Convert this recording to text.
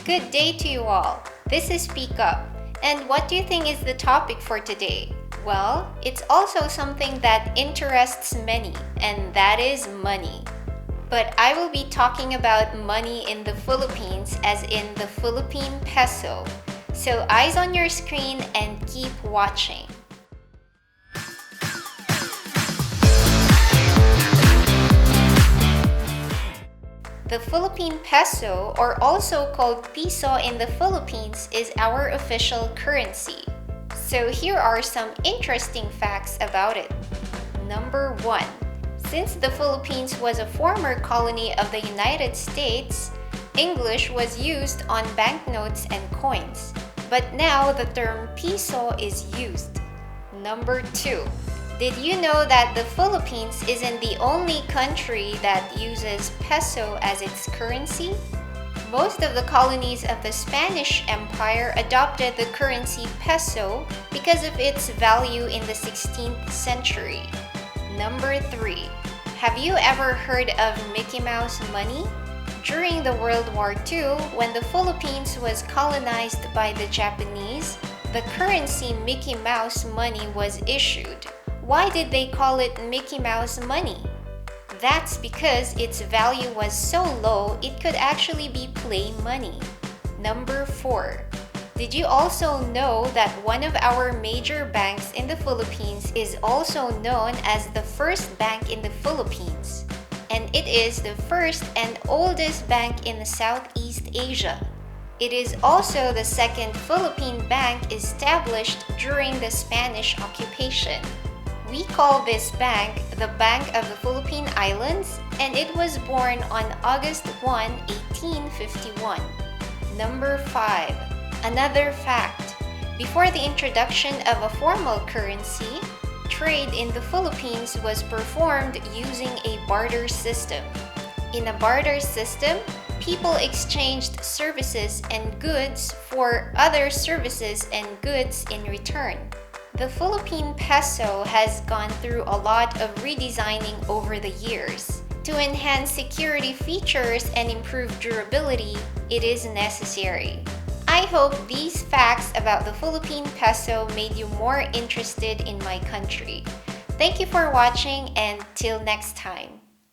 Good day to you all. This is SpeakUP. And what do you think is the topic for today? Well, it's also something that interests many, and that is money. But I will be talking about money in the Philippines, as in the Philippine peso. So eyes on your screen and keep watching. The Philippine peso, or also called piso in the Philippines, is our official currency. So here are some interesting facts about it. Number 1. Since the Philippines was a former colony of the United States, English was used on banknotes and coins. But now the term piso is used. Number 2. Did you know that the Philippines isn't the only country that uses peso as its currency? Most of the colonies of the Spanish Empire adopted the currency peso because of its value in the 16th century. Number 3. Have you ever heard of Mickey Mouse money? During the World War II, when the Philippines was colonized by the Japanese, the currency Mickey Mouse money was issued. Why did they call it Mickey Mouse money? That's because its value was so low it could actually be play money. Number 4. Did you also know that one of our major banks in the Philippines is also known as the first bank in the Philippines? And it is the first and oldest bank in Southeast Asia. It is also the second Philippine bank established during the Spanish occupation. We call this bank the Bank of the Philippine Islands, and it was born on August 1, 1851. Number 5. Another fact. Before the introduction of a formal currency, trade in the Philippines was performed using a barter system. In a barter system, people exchanged services and goods for other services and goods in return. The Philippine peso has gone through a lot of redesigning over the years. To enhance security features and improve durability, it is necessary. I hope these facts about the Philippine peso made you more interested in my country. Thank you for watching, and till next time.